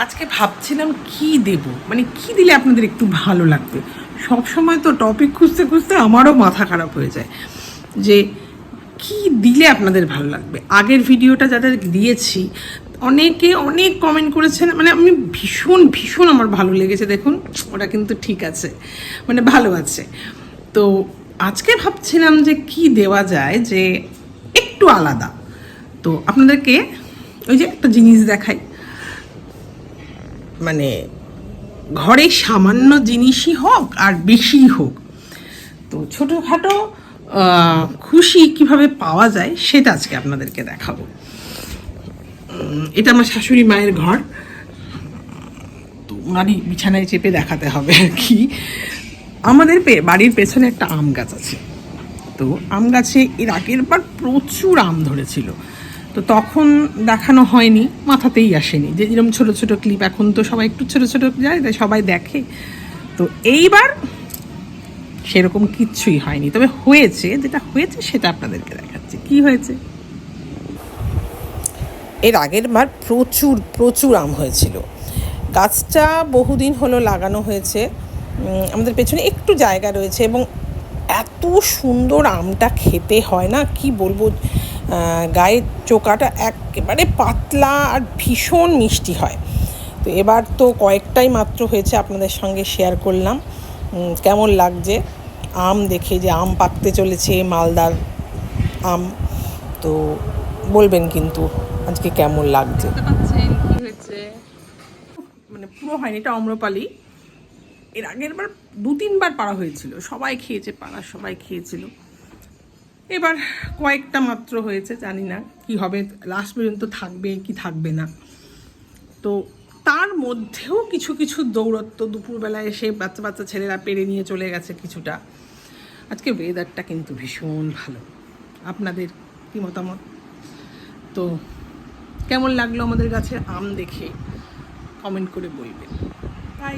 আজকে ভাবছিলাম কি দেব, মানে কি দিলে আপনাদের একটু ভালো লাগবে। সব সময় তো টপিক খুঁজতে খুঁজতে আমারও মাথা খারাপ হয়ে যায় যে কি দিলে আপনাদের ভালো লাগবে। আগের ভিডিওটা যাদের দিয়েছি অনেকে অনেক কমেন্ট করেছেন, মানে আমি ভীষণ ভীষণ আমার ভালো লেগেছে। দেখুন ওটা কিন্তু ঠিক আছে, মানে ভালো আছে। তো আজকে ভাবছিলাম যে কি দেওয়া যায় যে একটু আলাদা। তো আপনাদেরকে ওই যে একটা জিনিস দেখাই, মানে ঘরে সামান্য জিনিসই হোক আর বেশি হোক, তো ছোটোখাটো খুশি কিভাবে পাওয়া যায় সেটা আজকে আপনাদেরকে দেখাবো। এটা আমার শাশুড়ি মায়ের ঘর, তো ওনারই বিছানায় চেপে দেখাতে হবে আর কি। আমাদের বাড়ির পেছনে একটা আম গাছ আছে, তো আম গাছে এর আগের বার প্রচুর আম ধরেছিল, তো তখন দেখানো হয়নি, মাথাতেই আসেনি যে এরকম ছোটো ছোটো ক্লিপ। এখন তো সবাই একটু ছোটো ছোটো যায়, তাই সবাই দেখে। তো এইবার সেরকম কিচ্ছুই হয়নি, তবে হয়েছে, যেটা হয়েছে সেটা আপনাদেরকে দেখাচ্ছি কি হয়েছে। এর আগের বার প্রচুর প্রচুর আম হয়েছিল। গাছটা বহুদিন হলো লাগানো হয়েছে, আমাদের পেছনে একটু জায়গা রয়েছে, এবং এত সুন্দর আমটা খেতে হয় না, কি বলবো। গায়ের চোকাটা একেবারে পাতলা আর ভীষণ মিষ্টি হয়। তো এবার তো কয়েকটাই মাত্র হয়েছে, আপনাদের সঙ্গে শেয়ার করলাম। কেমন লাগছে আম দেখে, যে আম পাকতে চলেছে, মালদার আম। তো বলবেন কিন্তু আজকে কেমন লাগছে। কি হয়েছে, মানে পুরো হয়নি, এটা অম্রপালি। এর আগের বার 2-3 বার পাড়া হয়েছিল, সবাই খেয়েছে, পাড়ার সবাই খেয়েছিল। এবার কয়েকটা মাত্র হয়েছে, জানি না কি হবে, লাস্ট পর্যন্ত থাকবে কি থাকবে না। তো তার মধ্যেও কিছু কিছু দৌড়ত্ব, দুপুরবেলায় এসে বাচ্চা বাচ্চা ছেলেরা পেরে নিয়ে চলে গেছে কিছুটা। আজকে ওয়েদারটা কিন্তু ভীষণ ভালো। আপনাদের কি মতামত? তো কেমন লাগলো আমাদের গাছের আম দেখে কমেন্ট করে বলবেন। বাই।